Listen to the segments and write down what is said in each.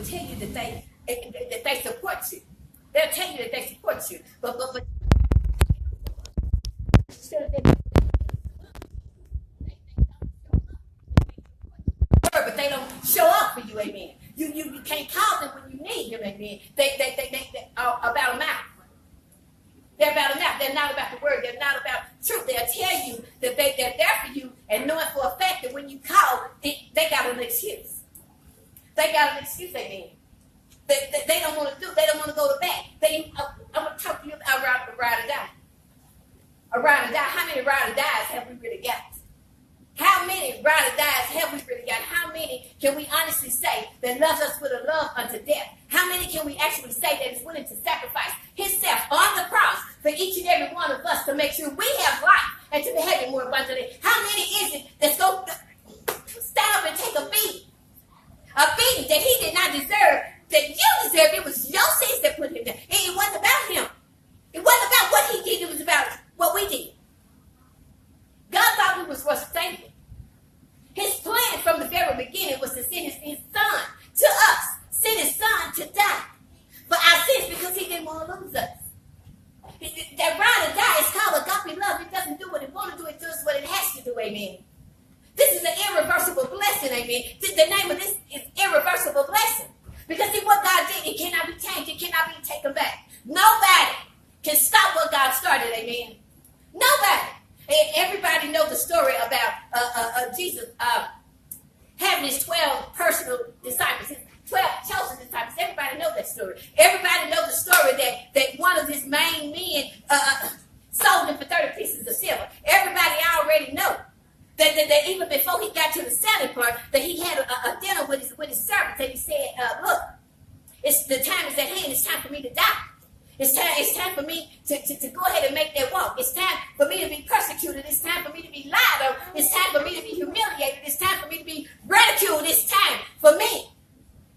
tell you that they support you. They'll tell you that they support you, but they don't show up for you, amen. You can't call them when you need them, amen. They are about a mouth. They're about a mouth. They're not about the word. They're not about truth. They'll tell you that they're there for you, and knowing for a fact that when you call, they got an excuse. They got an excuse, amen. They don't want to do. They don't want to go to bat. I'm going to talk to you about ride or die. A ride or die. How many ride or dies have we really got? How many ride or dies have we really got? How many can we honestly say that loves us with a love unto death? How many can we actually say that is willing to sacrifice himself on the cross for each and every one of us to make sure we have life and to have it more abundantly? How many is it that's going to stand up and take a beating? A beating that he did not deserve, that you deserved. It was your sins that put him there. It wasn't about him. It wasn't about what he did. It was about what we did. God thought we was forsaken. His plan from the very beginning was to send his son to us. Send his son to die for our sins because he didn't want to lose us. That ride or die is called agape love. It doesn't do what it wants to do. It does what it has to do, amen. This is an irreversible blessing, amen. The name of this is irreversible blessing. Because see what God did, it cannot be changed. It cannot be taken back. Nobody can stop what God started, amen. Nobody. Everybody knows the story about Jesus having his 12 personal disciples, his 12 chosen disciples. Everybody knows that story. Everybody knows the story that one of his main men sold him for 30 pieces of silver. Everybody already know that even before he got to the selling part, that he had a dinner with his servants, and he said, look, the time is at hand. It's time for me to die. It's time for me to go ahead and make that walk. It's time for me to be persecuted. It's time for me to be lied on. It's time for me to be humiliated. It's time for me to be ridiculed. It's time for me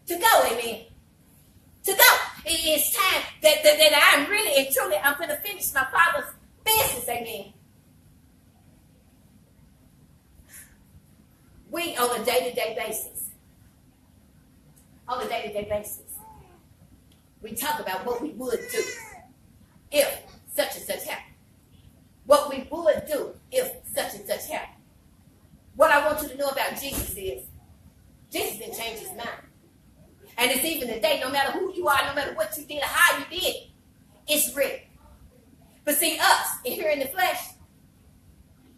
to go, amen. To go. It's time that I'm really and truly, I'm going to finish my Father's business, amen. We, on a day-to-day basis, we talk about what we would do if such and such happened. What we would do if such and such happened. What I want you to know about Jesus is, Jesus didn't change his mind. And it's even today, no matter who you are, no matter what you did or how you did it, it's real. But see, us, here in the flesh,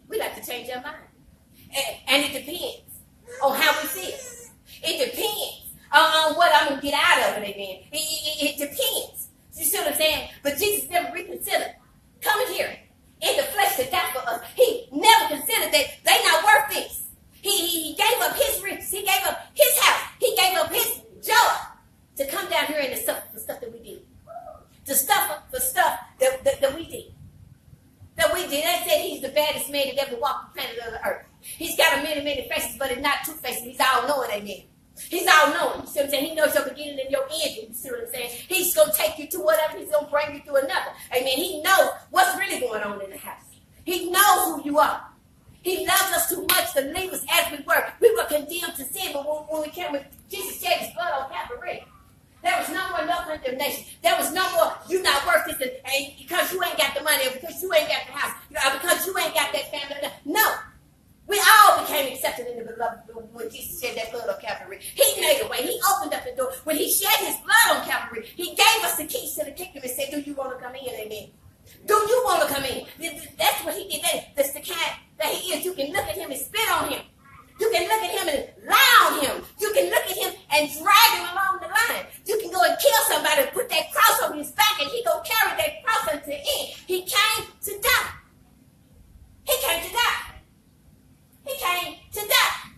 we like to change our mind. And it depends on how we feel. It depends on what I'm going to get out of it, amen. It depends. You see what I'm saying? But Jesus never reconsidered coming here in the flesh to die for us. He never considered that they not worth this. He gave up his riches. He gave up his house. He gave up his job to come down here and to suffer for stuff that we did. To suffer for stuff that we did. That we did. They said he's the baddest man that ever walked the planet of the earth. He's got many faces, but it's not two faces. He's all knowing, amen. He's all knowing. You see what I'm saying? He knows your beginning and your end. You see what I'm saying? He's going to take you to whatever. He's going to bring you to another. Amen. He knows what's really going on in the house. He knows who you are. He loves us too much to leave us as we were. We were condemned to sin, but when we came with Jesus shed his blood on Calvary, there was no more no condemnation. There was no more, you not worth this, and because you ain't got the money, or because you ain't got the house, or because you ain't got that family. No. We all became accepted in the beloved when Jesus shed that blood on Calvary. He made a way. He opened up the door. When he shed his blood on Calvary, he gave us the keys to the kingdom and said, do you want to come in? Amen. Do you want to come in? That's what he did. That's the kind that he is. You can look at him and spit on him. You can look at him and lie on him. You can look at him and drag him along the line. You can go and kill somebody and put that cross on his back, and he go carry that cross unto the end. He came to die. He came to die. He came to die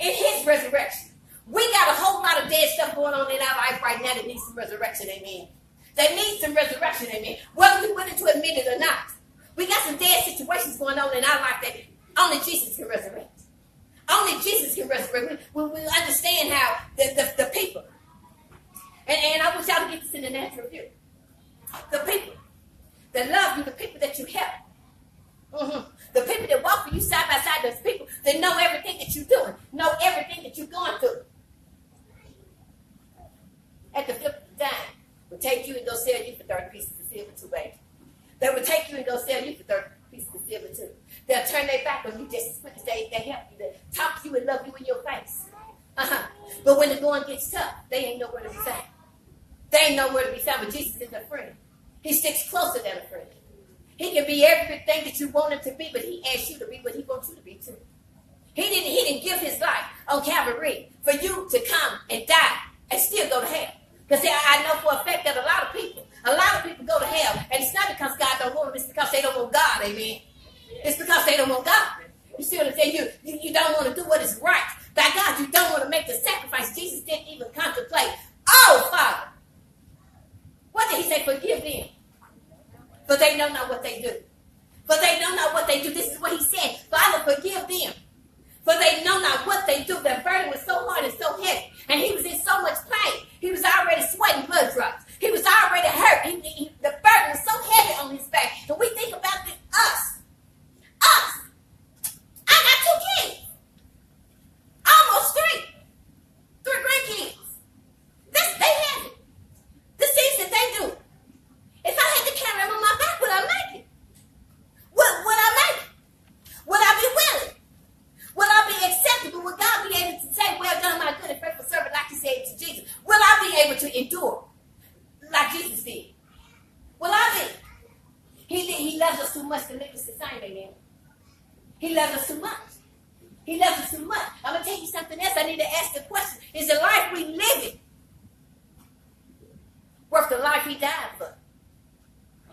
in his resurrection. We got a whole lot of dead stuff going on in our life right now that needs some resurrection, amen. That needs some resurrection, amen. Whether we willing to admit it or not. We got some dead situations going on in our life that only Jesus can resurrect. Only Jesus can resurrect. We understand how the people, and I want y'all to get this in the natural view. The people that love you, the people that you help. The people that walk with you side by side, those people that know everything that you're doing, know everything that you're going through. would take you and go sell you for 30 pieces of silver too, baby. They would take you and go sell you for 30 pieces of silver too. They'll turn their back on you just as quick as they help you. They talk to you and love you in your face. But when the going gets tough, they ain't nowhere to be found. They ain't nowhere to be found, but Jesus is a friend. He sticks closer than a friend. He can be everything that you want him to be, but he asks you to be what he wants you to be too. He didn't give his life on Calvary for you to come and die and still go to hell. Because I know for a fact that a lot of people go to hell, and it's not because God don't want them, it's because they don't want God, amen. It's because they don't want God. You see what I'm saying? You don't want to do what is right. By God, you don't want to make the sacrifice. Jesus didn't even contemplate. Oh, Father. What did he say? Forgive them. For they know not what they do. For they know not what they do. This is what he said. Father, forgive them. For they know not what they do. Their burden was so hard and so heavy. And he was in so much pain. He was already sweating blood drops. He was already hurt. The burden was so heavy on his back. And we think about this, us. I got 2 kids. Almost 3 grandkids. They have it. The things that they do. If I had to carry them on my back, would I make it? Would I make it? Would I be willing? Will I be acceptable? Will God be able to say, well done, my good and faithful servant, like he said to Jesus? Will I be able to endure like Jesus did? Will I be? He loves us too much to leave us the same, amen. He loves us too much. He loves us too much. I'm going to tell you something else. I need to ask the question. Is the life we live worth the life he died for?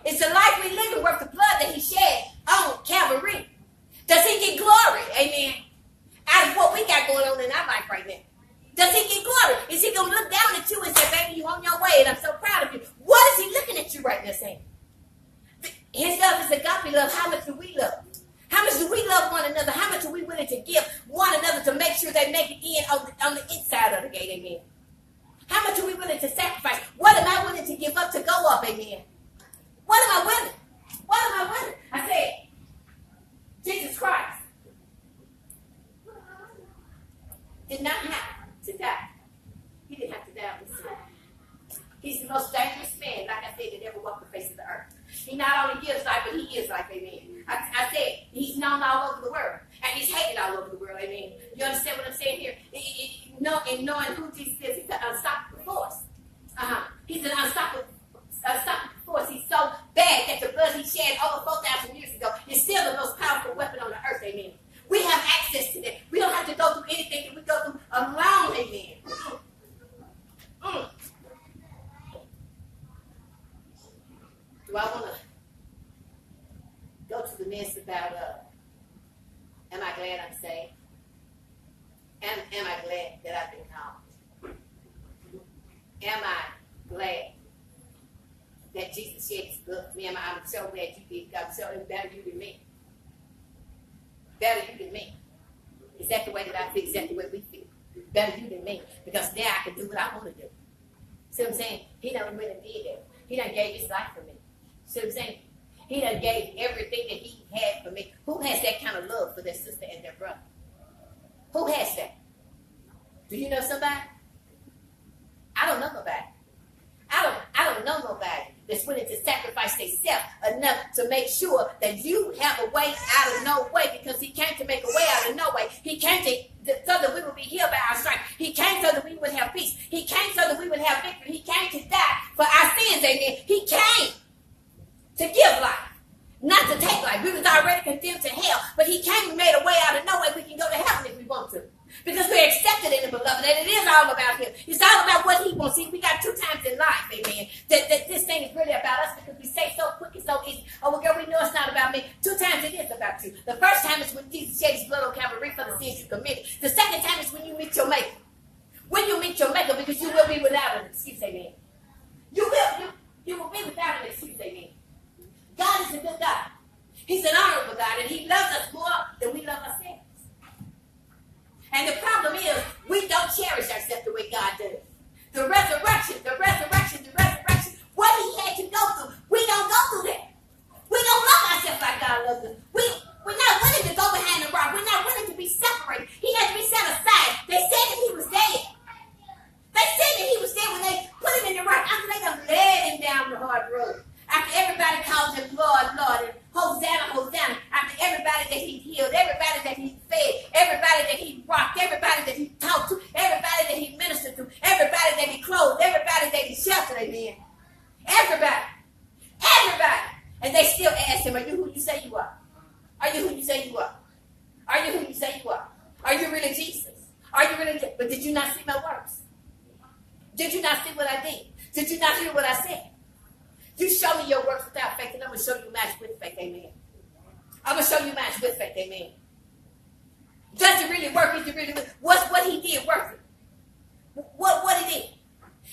Is the life we live worth the blood that he shed on Calvary? Does he get glory? Amen. Out of what we got going on in our life right now. Does he get glory? Is he going to look down at you and say, baby, you on your way and I'm so proud of you? What is he looking at you right now saying? His love is agape love. How much do we love? How much do we love one another? How much are we willing to give one another to make sure they make it in on the inside of the gate? Amen. How much are we willing to sacrifice? What am I willing to give up to go up? Amen. What am I willing? What am I willing? I said, Jesus Christ did not have to die. He didn't have to die on this sin. He's the most dangerous man, like I said, that ever walked the face of the earth. He not only gives life, but he is life, amen. I said, he's known all over the world. And he's hated all over the world, amen. You understand what I'm saying here? In knowing who Jesus is, he's an unstoppable force. He's an unstoppable force. He's so bad that the blood he shed over 4,000 years ago is still the most powerful weapon on the earth, amen. We have access to that. We don't have to go through anything that we go through alone, amen. Do I want to go to the next about, am I glad I'm saved? Am I glad that I've been called? Am I glad that Jesus shed his blood for me? I'm so glad you did. I'm so better you than me. Better you than me. Is that the way that I feel? Is that the way we feel? Better you than me. Because now I can do what I want to do. See what I'm saying? He done went and did that. He done gave his life for me. See what I'm saying? He done gave everything that he had for me. Who has that kind of love for their sister and their brother? Who has that? Do you know somebody? I don't know nobody. I don't know nobody that's willing to sacrifice themselves enough to make sure that you have a way out of no way, because he came to make a way out of no way. He came so that we would be healed by our stripes. He came so that we would have peace. He came so that we would have victory. He came to die for our sins, amen. He came to give life, not to take life. We was already condemned to hell, but he came and made a way out of no way. We can go to heaven if we want to, because we're accepted in the beloved, and it is all about him. It's all about what he wants. See, we got 2 times in life, amen, that this thing is really about us, because we say so quick and so easy, oh, well, girl, we know it's not about me. 2 times it is about you. The first time is when Jesus shed his blood on Calvary for the sins you committed. The second time is when you meet your maker. When you meet your maker, because you will be without an excuse, amen. You will be without an excuse, amen. God is a good God. He's an honorable God, and he loves us more than we love ourselves. And the problem is, we don't cherish ourselves the way God does. The resurrection, what he had to go through, we don't go through that. We don't love ourselves like God loves us. We're not willing to go behind the rock. We're not willing to be separated. He had to be set aside. They said that he was dead. They said that he was dead when they put him in the rock. After they done laid clothes. Everybody they need shelter, amen. Everybody. Everybody. And they still ask him, are you who you say you are? Are you who you say you are? Are you who you say you are? Are you really Jesus? Are you really? But did you not see my works? Did you not see what I did? Did you not hear what I said? You show me your works without faith, and I'm going to show you match with faith, amen. I'm going to show you match with faith, amen. Does it really work? Is it really work? What's what he did worth it? What he did?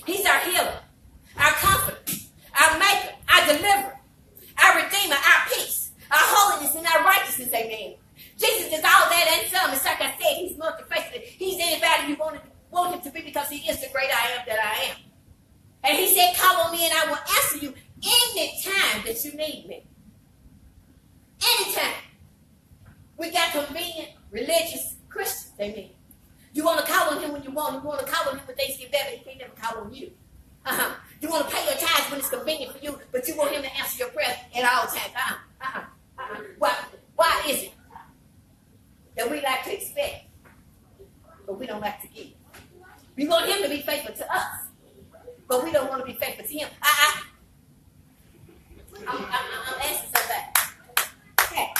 He's our healer, our comforter, our maker, our deliverer, our redeemer, our peace, our holiness, and our righteousness, amen. Jesus is all that and some. It's like I said, he's multifaceted. He's anybody you want him to be because he is the great I am that I am. And he said, call on me and I will answer you anytime that you need me. Anytime. We got convenient, religious Christians, amen. You want to call on him when you want. You want to call on him when things get better. He can't never call on you. You want to pay your tithes when it's convenient for you, but you want him to answer your prayers at all times. Why is it that we like to expect, but we don't like to give? We want him to be faithful to us, but we don't want to be faithful to him. I'm asking somebody. Okay.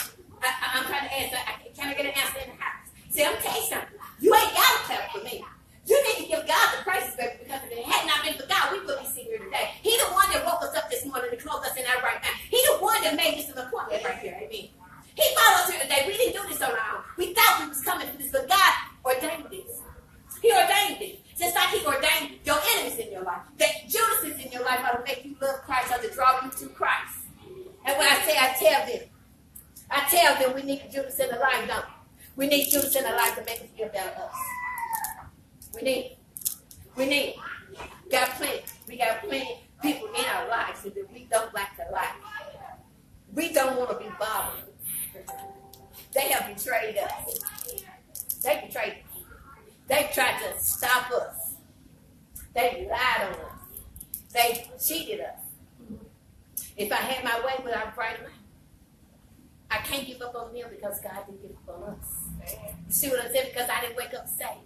I'm trying to answer. Can I get an answer in the house? See, I'm telling you something. You ain't got to clap for me. You need to give God the praises, baby, because if it had not been for God, we wouldn't be sitting here today. He the one that woke us up this morning to clothe us in our right mind. He the one that made this an appointment right here. Amen. He brought us here today. We didn't do this on our own. We thought we was coming for this, but God ordained this. He ordained it. Just like he ordained your enemies in your life. That Judas is in your life ought to make you love Christ, ought to draw you to Christ. And when I say I tell them we need Judas in the life, don't we? We need Judas in the life to make us feel better us. We need. We got plenty people in our lives that we don't like to like. We don't want to be bothered. They have betrayed us. They betrayed us. They tried to stop us. They lied on us. They cheated us. If I had my way, would I write them out? I can't give up on them because God didn't give up on us. You see what I'm saying? Because I didn't wake up saved.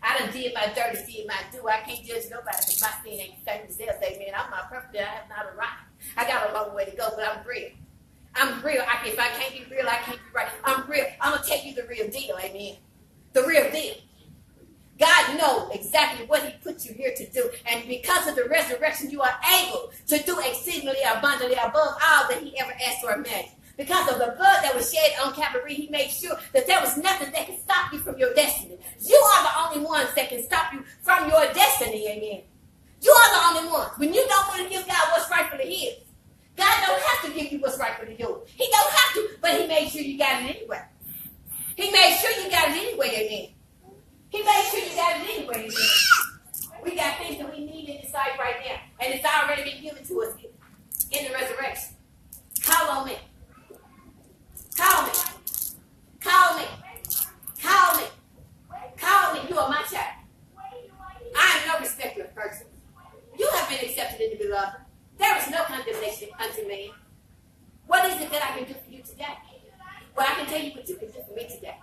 I done did my dirty, did my do. I can't judge nobody because my sin ain't the same as theirs. Amen. I'm not perfect. I have not arrived. I got a long way to go, but I'm real. I'm real. If I can't be real, I can't be right. I'm real. I'm going to tell you the real deal. Amen. The real deal. God knows exactly what he put you here to do. And because of the resurrection, you are able to do exceedingly abundantly above all that he ever asked or imagined. Because of the blood that was shed on Calvary, he made sure that there was nothing that could stop you from your destiny. You are the only ones that can stop you from your destiny, amen. You are the only ones. When you don't want to give God what's rightfully his, God don't have to give you what's rightfully yours. He don't have to, but he made sure you got it anyway. He made sure you got it anyway, amen. He made sure you got it anyway, amen. We got things that we need in this life right now, and it's already been given to us in the resurrection. Call on me. Call me. Call me. Call me. Call me. You are my child. I am no respecter of persons. You have been accepted in the beloved. There is no condemnation unto me. What is it that I can do for you today? Well, I can tell you what you can do for me today.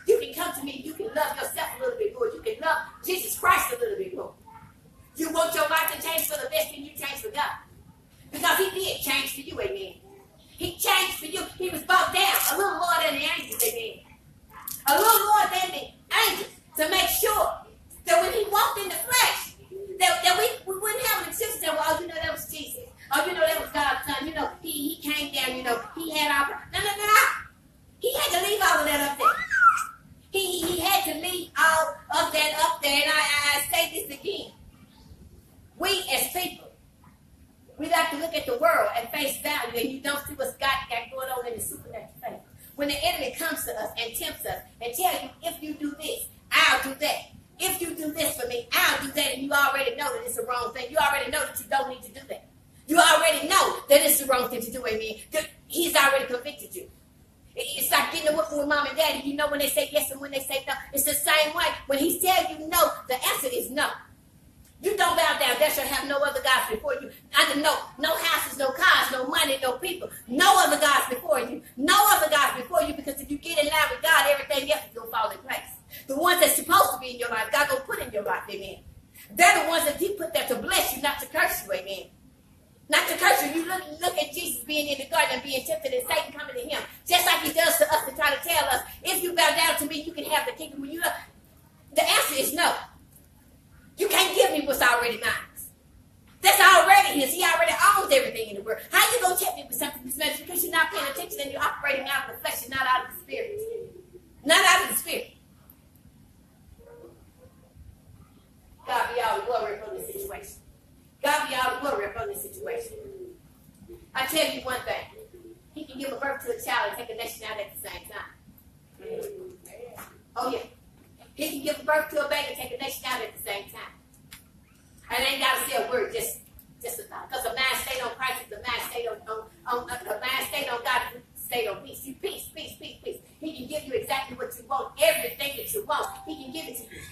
You can come to me. You can love yourself a little bit more. You can love Jesus Christ a little bit more. You want your life to change for the best, and you change for God. Because he did change for you, amen. He changed for you. He was brought down a little more than the angels, amen. A little more than the angels to make sure that when he walked in the flesh, that we wouldn't have an excuse to say, well, oh, you know, that was Jesus. Oh, you know, that was God's son. You know, he came down, you know, he had our... No. He had to leave all of that up there. He had to leave all of that up there. And I say this again. We as people, we like to look at the world at face value, and you don't see what's God got going on in the supernatural faith. When the enemy comes to us and tempts us and tells you, if you do this, I'll do that. If you do this for me, I'll do that. And you already know that it's the wrong thing. You already know that you don't need to do that. You already know that it's the wrong thing to do, amen. He's already convicted you. It's like getting a whooping with mom and daddy. You know when they say yes and when they say no. It's the same way. When he tells you no, the answer is no. You don't bow down. Thou shalt have no other gods before you. No houses, no cars, no money, no people. No other gods before you. No other gods before you, because if you get in line with God, everything else is going to fall in place. The ones that's supposed to be in your life, God going to put in your life, amen. They're the ones that he put there to bless you, not to curse you, amen. Not to curse you. You look at Jesus being in the garden and being tempted and Satan coming to him. Just like he does to us to try to tell us, if you bow down to me, you can have the kingdom. When you, the answer is no. You can't give me what's already mine. That's already his. He already owns everything in the world. How you going to tempt me with something this matters? Because you're not paying attention and you're operating out of the flesh and not out of the spirit. Not out of the spirit. God be all the glory upon this situation. God be all the glory upon this situation. I tell you one thing. He can give a birth to a child and take a nation out at the same time. Oh, yeah. He can give a birth to a baby and take a nation out at the same time. I ain't got to say a word, just a thought. Because a man stayed on Christ is a man stayed on God, stayed on peace. You peace. He can give you exactly what you want, everything that you want. He can give it to you.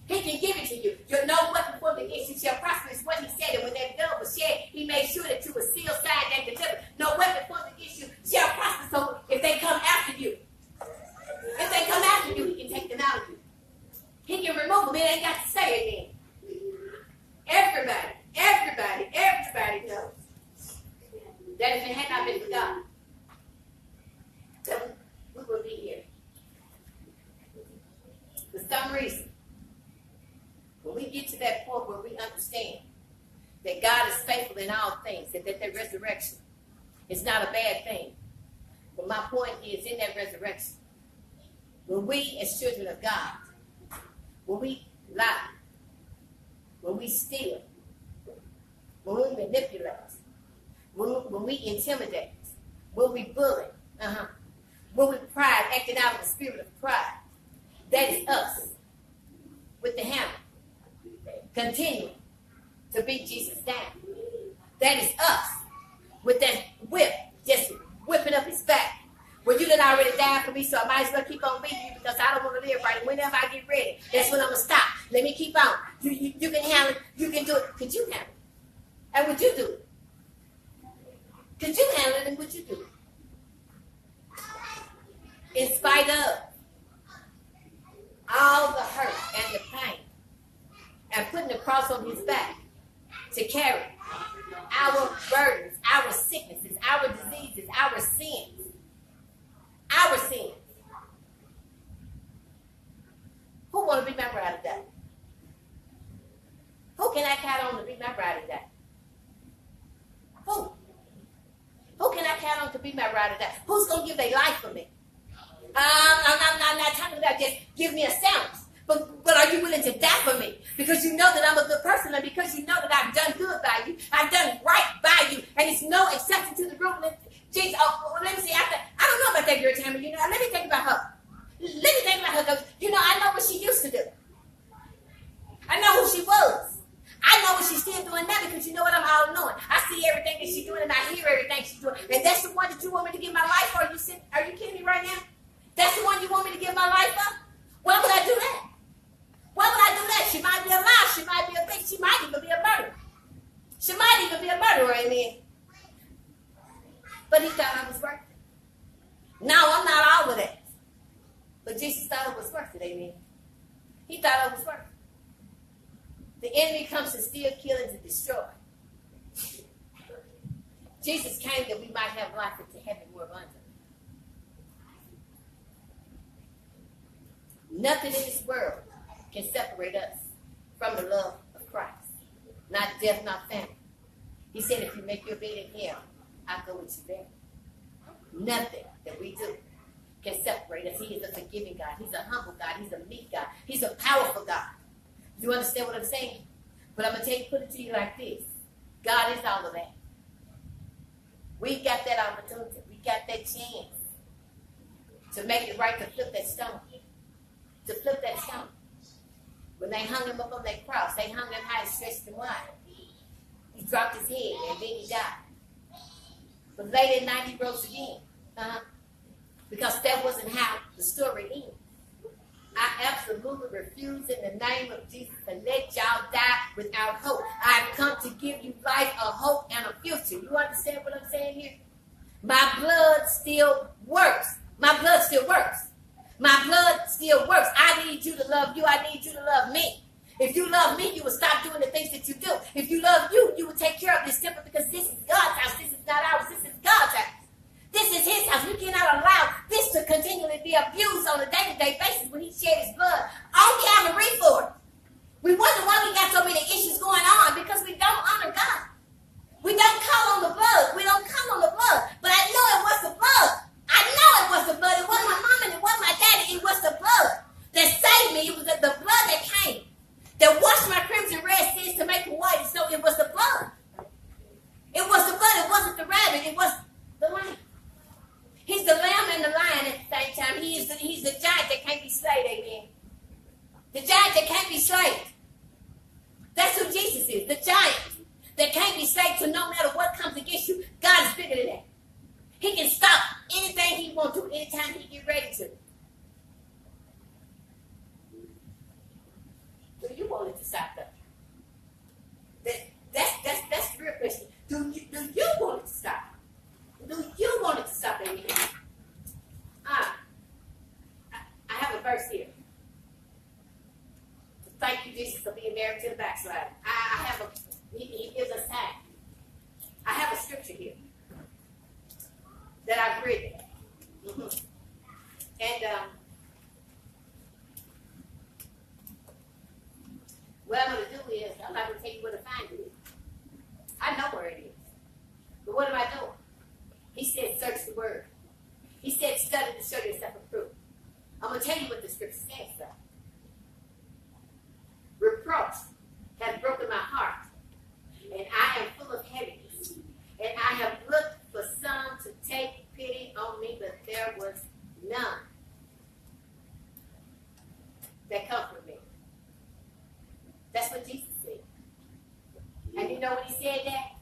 He can give it to you. You're no weapon formed against you shall prosper. It's what he said. And when that blood was shed, he made sure that you were sealed, signed, and delivered. No weapon formed against you shall prosper. So if they come after you, he can take them out of you. He can remove them. It ain't got to say again. Everybody knows that if it had not been for God, that we would be here. For some reason, when we get to that point where we understand that God is faithful in all things, and that resurrection is not a bad thing. But my point is, in that resurrection, when we as children of God, when we lie, when we steal, when we manipulate, when we intimidate, when we bully, when we pride, acting out in the spirit of pride, that is us with the hammer, continuing to beat Jesus down. That is us with that whip, just whipping up his back. Well, you done already died for me, so I might as well keep on beating you because I don't want to live right. And whenever I get ready, that's when I'm going to stop. Let me keep on. You can handle it. You can do it. Could you handle it? And would you do it? Could you handle it and would you do it? In spite of all the hurt and the pain and putting the cross on his back to carry our burdens, our sicknesses, our diseases, our sins. Our sins. Who want to be my bride today? Who can I count on to be my bride today? Who can I count on to be my bride today? Who's going to give their life for me? I'm not talking about just give me a sandwich. But are you willing to die for me? Because you know that I'm a good person and because you know that I've done good by you. I've done right by you. And it's no exception to the rule. Jesus, let me see. I don't know about that girl, Tammy. You know, let me think about her. Because, you know, I know what she used to do. I know who she was. I know what she's still doing now because you know what? I'm all knowing. I see everything that she's doing and I hear everything she's doing. And that's the one that you want me to give my life for? Are you kidding me right now? That's the one you want me to give my life for? Why would I do that? Why would I do that? She might be alive. She might be a bitch. She might even be a murderer. She might even be a murderer, amen. But he thought I was worth it. No, I'm not all of that. But Jesus thought it was worth it, amen. He thought it was worth it. The enemy comes to steal, kill, and to destroy. Jesus came that we might have life into heaven more abundantly. Nothing in this world can separate us from the love of Christ. Not death, not famine. He said, if you make your bed in hell, I'll go with you there. Nothing that we do can separate us. He is a forgiving God. He's a humble God. He's a meek God. He's a powerful God. You understand what I'm saying? But I'm going to put it to you like this. God is all of that. We got that opportunity. We got that chance to make it right, to flip that stone. To flip that stone. When they hung him up on that cross, they hung him high and stretched him wide. He dropped his head and then he died. But late at night he rose again. Because that wasn't how the story ended. I absolutely refuse in the name of Jesus to let y'all die without hope. I've come to give you life, a hope, and a future. You understand what I'm saying here? My blood still works. My blood still works. My blood still works. I need you to love you. I need you to love me. If you love me, you will stop doing the things that you do. If you love you, you will take care of this temple because this is God's house. This is not ours. This is God's house. This is his house. We cannot allow this to continually be abused on a day-to-day basis when he shed his blood on Calvary for it. We wonder why we got so many issues going on because we don't honor God. We don't call on the blood. We don't call on the blood. But I know it was the blood. I know it was the blood. It wasn't my mom and it wasn't my daddy. It was the blood that saved me. It was the blood that came, that washed my crimson red sins to make me white. So it was the blood. It was the blood. It wasn't the rabbit. It was the lamb. He's the lamb and the lion at the same time. He's the giant that can't be slain, amen. The giant that can't be slain. That's who Jesus is, the giant that can't be slain. So no matter what comes against you, God is bigger than that. He can stop anything he wants to anytime he get ready to. Do you want it to stop though? That's the real question. Do you want it to stop? Do you want it to stop, amen? I have a verse here. Thank you, Jesus, for being married to the backslider. He gives us time. I have a scripture here that I've written. Mm-hmm. And what I'm going to do is, I'm not going to tell you where to find it. I know where it is. But what am I doing? He said, search the word. He said, study to show yourself approved. I'm going to tell you what the scripture says, though. Reproach has broken my heart, and I am full of heaviness. And I have looked for some to take pity on me, but there was none that comforted me. That's what Jesus said. And you know when he said that?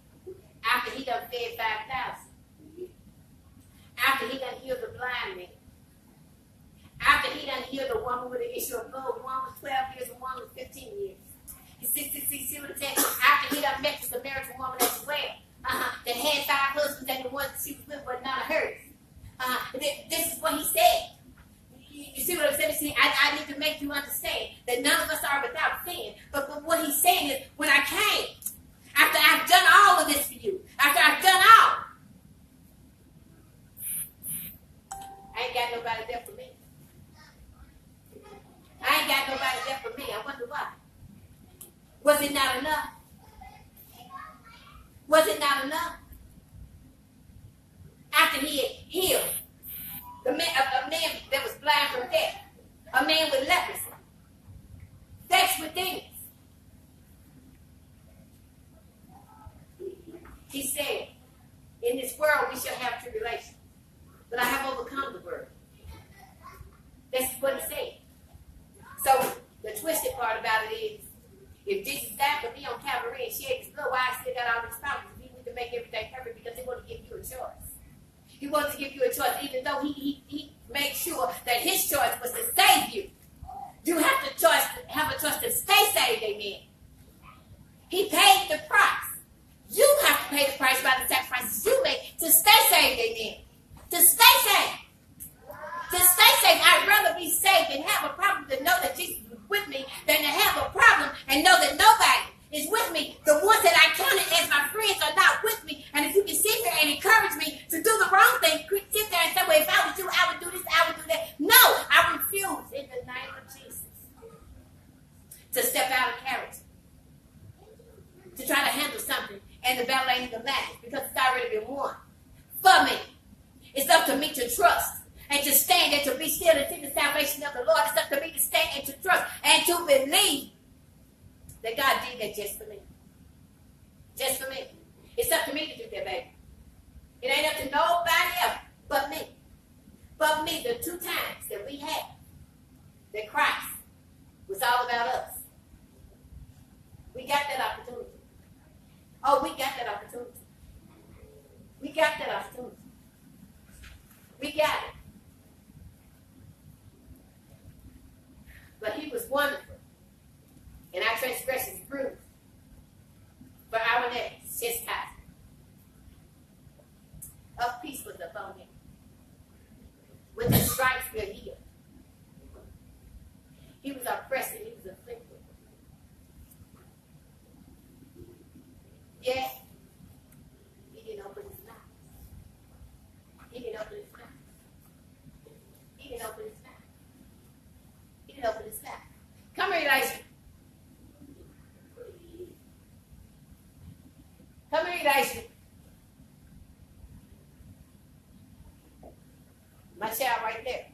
After he done fed 5,000. After he done healed the blind man. After he done healed the woman with the issue of blood. One was 12 years and one was 15 years. See what I'm saying? After he done met the Samaritan woman as well. That had 5 husbands and the one that she was with was none of hers. This is what he said. You see what I'm saying? See, I need to make you understand that none of us are without sin. But what he's saying is, when I came, after I've done all of this for you, after I've done all, I ain't got nobody there for me. I ain't got nobody there for me. I wonder why. Was it not enough? Was it not enough? After he had healed a man that was blind from death, a man with leprosy, vexed with demons. He said, in this world we shall have tribulation, but I have overcome the world. That's what he said. So the twisted part about it is, if Jesus died for me on Calvary and shed his blood, why I still got all these problems? We need to make everything perfect because he wants to give you a choice. He wants to give you a choice, even though he made sure that his choice was to save you. You have a choice to stay saved, amen. He paid the price. You have to pay the price by the sacrifices you make to stay saved, amen. To stay saved. To stay saved. I'd rather be saved and have a problem to know that Jesus was with me than to have a problem and know that nobody is with me. The ones that I counted as my friends are not with me. And if you can sit there and encourage me to do the wrong thing, sit there and say, well, if I was you, I would do this, I would do that. No, I refuse in the name of Jesus to step out of character, to try to handle something, and the battle ain't even matched because it's already been won for me. It's up to me to trust and to stand and to be still and see the salvation of the Lord. It's up to me to stand and to trust and to believe that God did that just for me. Just for me. It's up to me to do that, baby. It ain't up to nobody else but me. But me, the 2 times that we had that Christ was all about us. We got that opportunity. Oh, we got that opportunity. We got that opportunity. We got it. But he was wonderful. And our transgressions bruised. For our necks, chastisement of peace was upon him. With his stripes we are healed. He was oppressed and he was afflicted. Yeah. He didn't open his mouth. He didn't open his mouth. He didn't open his mouth. He didn't open his mouth. Come here, Elisha. Come here, Elisha. My child right there.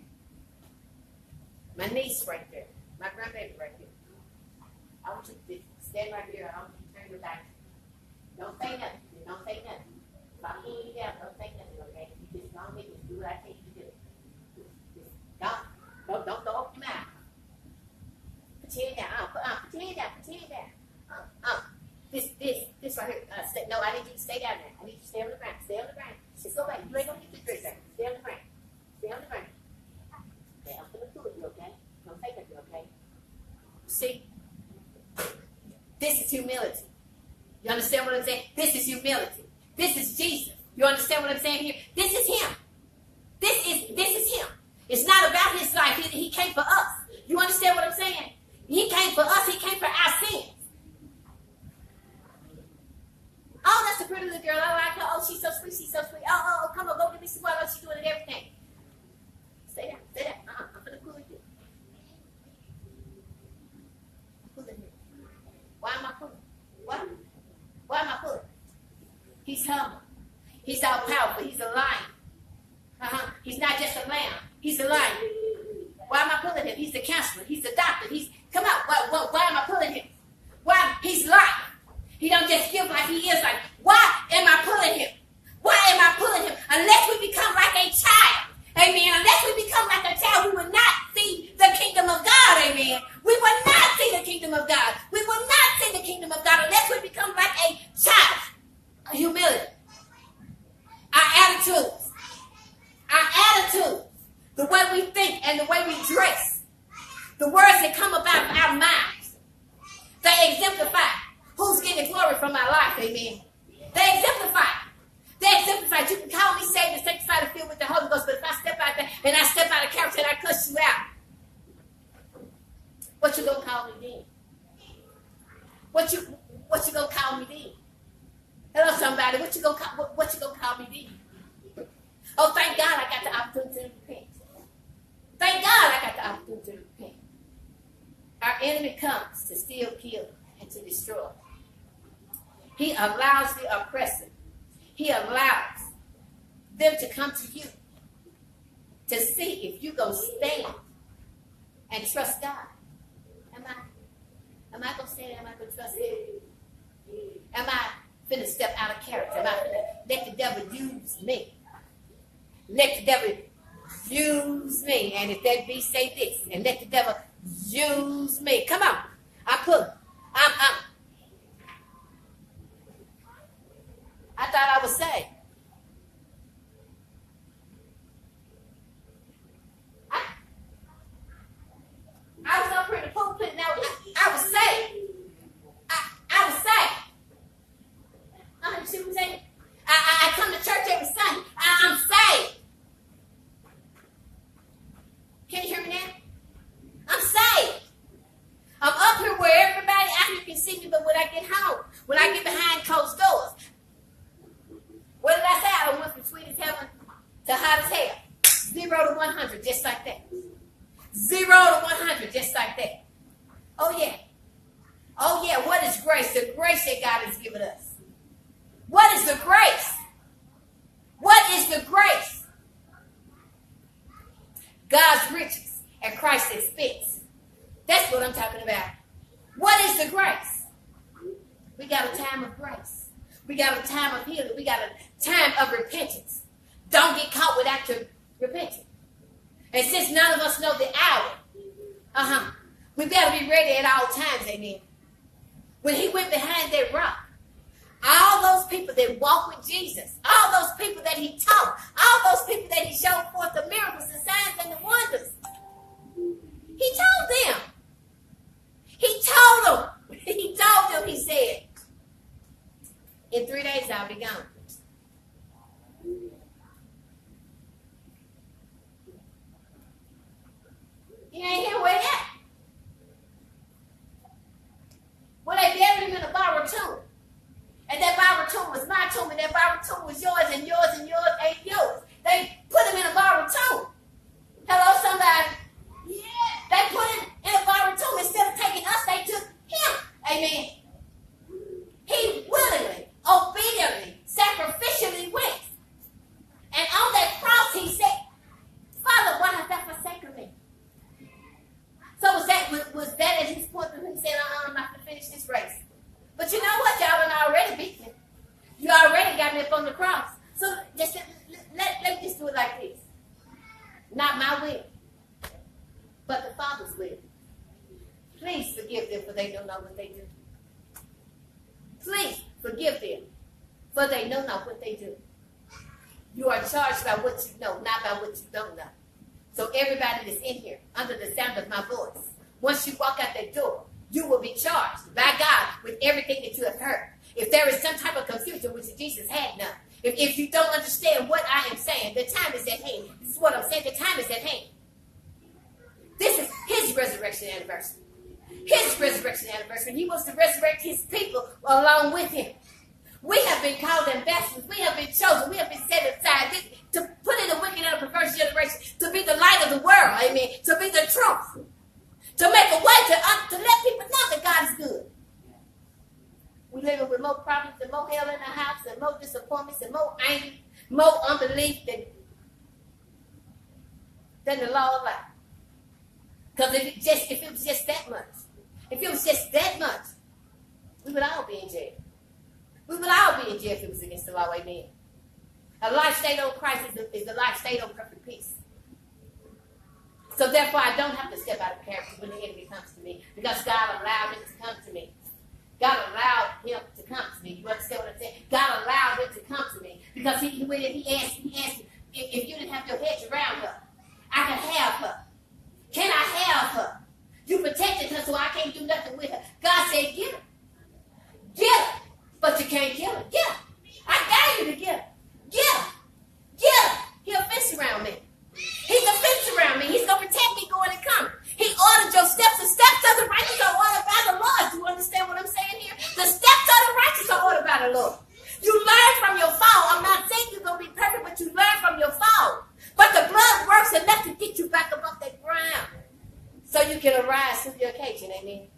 My niece right there. My grandbaby right there. I want you to stand right here. I want you to turn your back. Don't say nothing. Don't say nothing. If I'm pulling you down, don't say nothing, okay? You just don't make me do what I tell you to do. Just don't open your mouth. Put your head down. Put your head down. Put your head down. This right here. No, I need you to stay down there. I need you to stay on the ground. Stay on the ground. Just go back. You ain't gonna get this straight there. Stay on the ground. Stay on the ground. Okay, I'm gonna do it, you okay? Don't say nothing, okay? See? This is humility. You understand what I'm saying? This is humility. This is Jesus. You understand what I'm saying here? This is him. This is him. It's not about his life. He came for us. You understand what I'm saying? He came for us. He came for our sins. Oh, that's a pretty little girl. I like her. Oh, she's so sweet. She's so sweet. Oh, come on, go give me some water. She's doing it everything. Stay down. Stay down. I'm going to pull it here. Pull it here. Why am I pulling? Why am I pulling? He's humble. He's all powerful. He's a lion. He's not just a lamb. He's a lion. Why am I pulling him? He's the counselor. He's the doctor. Come on. Why am I pulling him? Why? He's life. He don't just give like he is like. Why am I pulling him? Why am I pulling him? Unless we become like a child. Amen. Unless we become like a child, we will not see the kingdom of God. Amen. We will not see the kingdom of God. We will not see the kingdom of God unless we become like a child. Humility. Our attitudes, the way we think and the way we dress, the words that come about our minds, they exemplify who's getting glory from our life. Amen. They exemplify. You can call me saved and sanctified and filled with the Holy Ghost, but if I step out there and I step out of character and I cuss you out, what you gonna call me then? What you gonna call me then? Hello, somebody. What you gonna call me then? Oh, thank God I got the opportunity to repent. Thank God I got the opportunity to repent. Our enemy comes to steal, kill, and to destroy. He allows the oppressor. He allows them to come to you to see if you gonna stand and trust God. Am I gonna stand? Am I gonna trust Him? Am I finna step out of character? Am I finna let the devil use me? Let the devil use me. And if that be, say this. And let the devil use me. Come on. I thought I was saved. I was up here in the pulpit and I was saved. I was saved. You see what I'm saying? I come to church every Sunday. I'm saved. Can you hear me now? I'm saved. I'm up here where everybody out here can see me, but when I get home, when I get behind closed doors, what did I say? I went from sweet as heaven to hot as hell. 0 to 100, just like that. 0 to 100, just like that. Oh, yeah. Oh, yeah. What is grace? The grace that God has given us. What is the grace? What is the grace? God's riches and Christ's expense. That's what I'm talking about. What is the grace? We got a time of grace. We got a time of healing. We got a time of repentance. Don't get caught without your repenting. And since none of us know the hour, we better be ready at all times, amen. When he went behind that rock, all those people that walked with Jesus, all those people that he taught, all those people that he showed forth the miracles, the signs, and the wonders, he told them. He told them. He told them, he said, in 3 days I'll be gone. You ain't here with that. Well, they buried him in a borrowed tomb. And that tomb, and that borrowed tomb was yours, and yours and yours ain't yours. They put him in a borrowed tomb. Hello, somebody. Yeah. They put him in a borrowed tomb. Instead of taking us, they took him. Amen. He willingly, obediently, sacrificially went. And on that cross, he said, Father, why hast thou forsaken me? So was that at his point when he said, I'm not going to finish this race? But you know what? Y'all done already beat me. You already got me up on the cross. So just let me just do it like this. Not my will, but the Father's will. Please forgive them, for they don't know what they do. Please forgive them, for they know not what they do. You are charged by what you know, not by what you don't know. So everybody that's in here, under the sound of my voice, once you walk out that door, you will be charged by God with everything that you have heard. If there is some type of confusion, which Jesus had none, if you don't understand what I am saying, the time is at hand. This is what I'm saying, the time is at hand. This is his resurrection anniversary. His resurrection anniversary. He wants to resurrect his people along with him. We have been called ambassadors. We have been chosen. We have been set aside to put in the wicked and the perverse generation, to be the light of the world. Amen. To be the truth. To make a way to let people know that God is good. We live with more problems and more hell in the house and more disappointments and more anger, more unbelief than the law of life. Because if it was just that much, we would all be in jail. We would all be in jail if it was against the law. Amen. A life stayed on Christ is a life stayed on perfect peace. So therefore, I don't have to step out of character when the enemy comes to me, because God allowed him to come to me. God allowed him to come to me. You understand what I'm saying? God allowed him to come to me, because he asked me, if you didn't have your hedge around her, I can have her. Can I have her? You protected her, so I can't do nothing with her. God said, get her. Get her. But you can't kill her. Get her. I dare you to get her. Get her. Get her. He'll fence around me. He's a fence around me. He's going to protect me going and coming. He ordered your steps. The steps of the righteous are ordered by the Lord. Do you understand what I'm saying here? The steps of the righteous are ordered by the Lord. You learn from your fall. I'm not saying you're going to be perfect, but you learn from your fall. But the blood works enough to get you back above that ground, so you can arise to the occasion. Amen.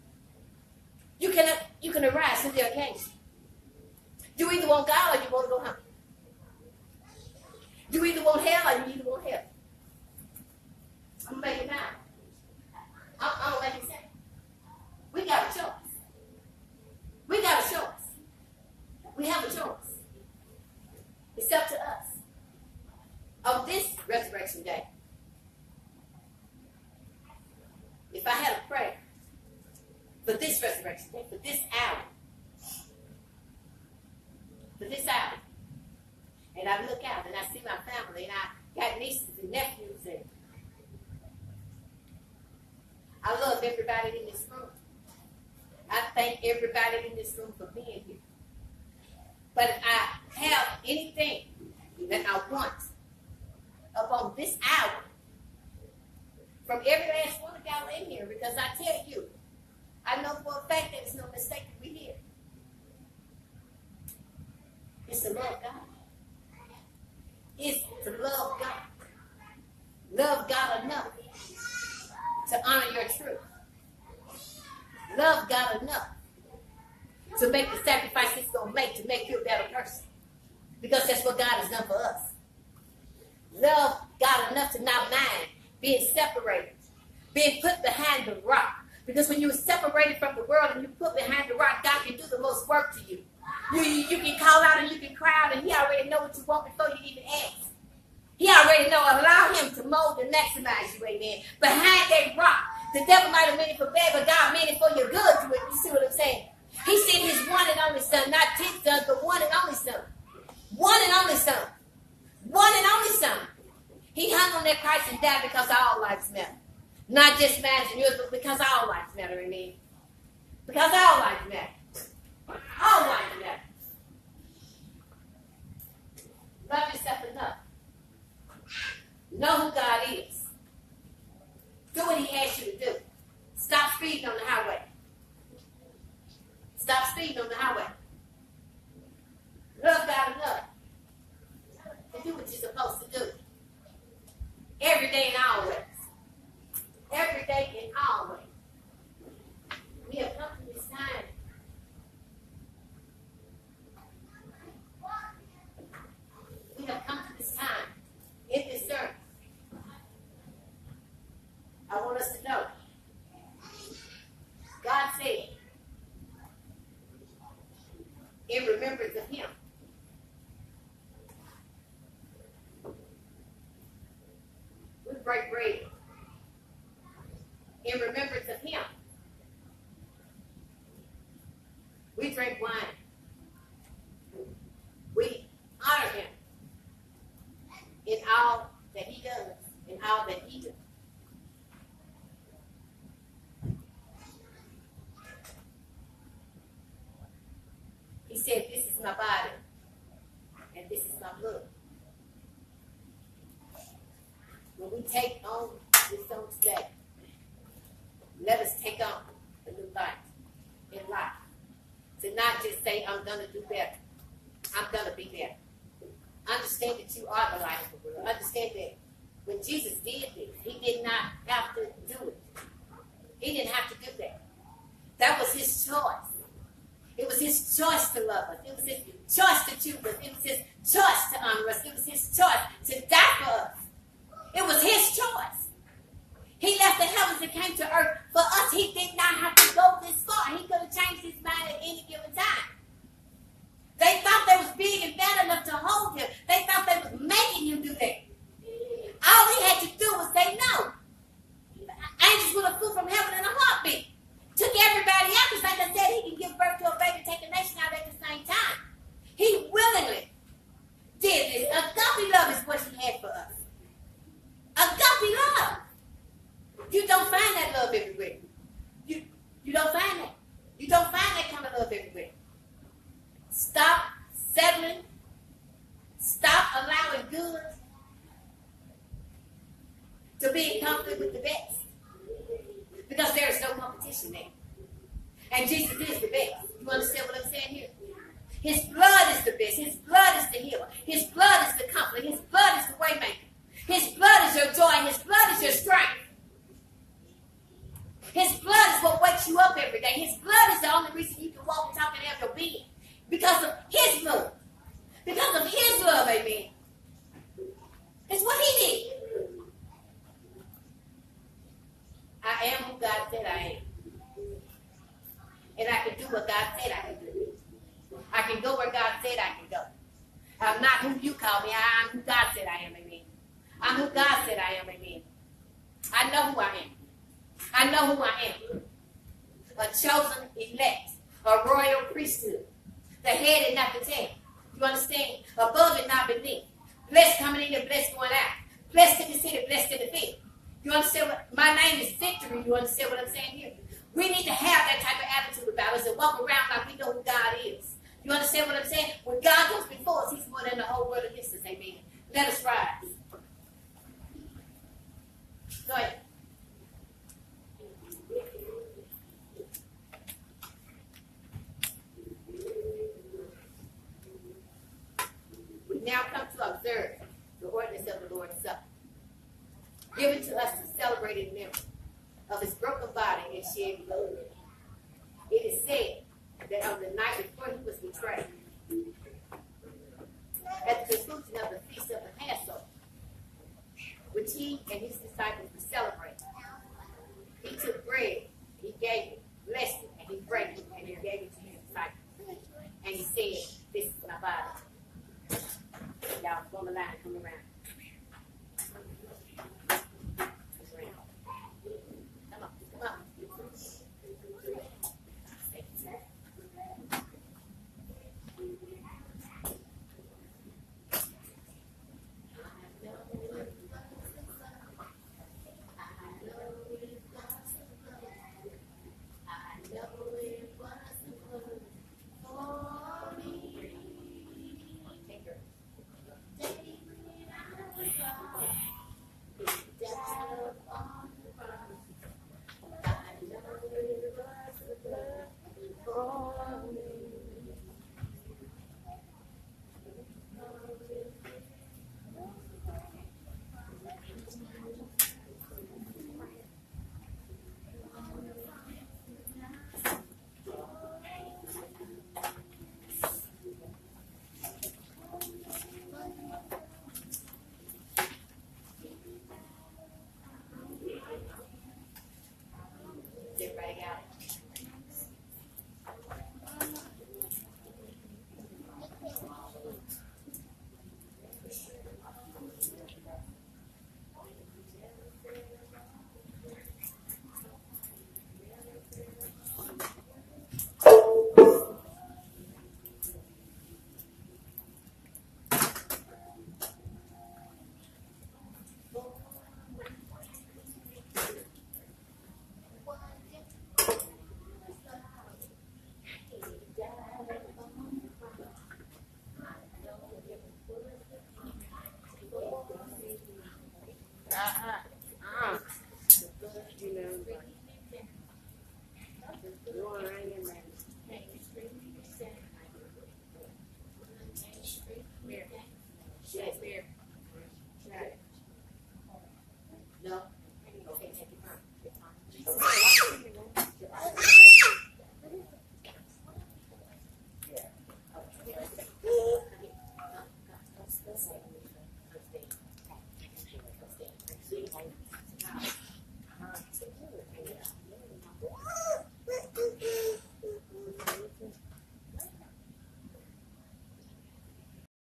You can arise to the occasion. You either want God or you want to go home. You either want hell or you either want heaven. I'm going to make it now. I'm going to make it sense. We got a choice. We got a choice. We have a choice. It's up to us. On this resurrection day, if I had a prayer for this resurrection day, for this hour, and I look out and I see my family, and I got nieces and nephews, and I love everybody in this room. I thank everybody in this room for being here. But if I have anything that I want upon this hour from every last one of y'all in here, because I tell you, I know for a fact that it's no mistake that we're here. It's to love God. It's to love God. Love God enough to honor your truth. Love God enough to make the sacrifice it's going to make you a better person. Because that's what God has done for us. Love God enough to not mind being separated, being put behind the rock. Because when you're separated from the world and you put behind the rock, God can do the most work to you. You can call out and you can cry out, and he already know what you want before you even ask. He already know. Allow him to mold and maximize you, amen. Behind that rock, the devil might have meant it for bad, but God meant it for your good. You see what I'm saying? He sent his one and only son, not 10 sons, but one and only son. One and only son. One and only son. He hung on that cross and died because all lives matter. Not just mine and yours, but because all lives matter, amen. Because all lives matter. All lives matter. Love yourself enough. Know who God is. Do what he asks you to do. Stop speeding on the highway. Stop speeding on the highway. Love God enough in remembrance of him. We break bread in remembrance of him. We drink wine. We honor him in all that he does, in all that he does. He said, this is my body, and this is my blood. When we take on this on today, let us take on a new life in life. To not just say, I'm going to do better. I'm going to be better. Understand that you are the light of the world. Understand that when Jesus did this, he did not have to do it. He didn't have to do that. That was his choice. It was his choice to love us. It was his choice to choose us. It was his choice to honor us. It was his choice to die for us. It was his choice. He left the heavens and came to earth for us. He did not have to go this far. He could have changed his mind at any given time. They thought they was big and bad enough to hold him. They thought they was making him do that. All he had to do was say no. Angels would have flew from heaven in a heartbeat. Took everybody out, because like I said, he can give birth to a baby, take a nation out at the same time. He willingly did this. Agape love is what he had for us. Agape love. You don't find that love everywhere. You don't find that. You don't find that kind of love everywhere. Stop settling. Stop allowing good to be in conflict with the best. Because there is no competition there. And Jesus is the best. You understand what I'm saying here? His blood is the best. His blood is the healer. His blood is the comfort. His blood is the way maker. His blood is your joy. His blood is your strength. His blood is what wakes you up every day. His blood is the only reason you can walk and talk and have your being. Because of his blood. Because of his love, amen. It's what he did. I am who God said I am. And I can do what God said I can do. I can go where God said I can go. I'm not who you call me. I'm who God said I am, amen. I'm who God said I am, amen. I know who I am. I know who I am. A chosen elect. A royal priesthood. The head and not the tail. You understand? Above and not beneath. Blessed coming in and blessed going out. Blessed in the city, blessed in the field. You understand what? My name is victory. You understand what I'm saying here? We need to have that type of attitude about us and walk around like we know who God is. You understand what I'm saying? When God goes before us, he's more than the whole world against us. Amen. Let us rise. Go ahead. We now come to observe the ordinance of the Lord's Supper, given to us to celebrate in memory of his broken body and shed blood. It is said that on the night before he was betrayed, at the conclusion of the feast of the Passover, which he and his disciples were celebrating, he took bread, he gave it, blessed it, and he broke it, and he gave it to his disciples. And he said, this is my body. Y'all, go on the line, come around.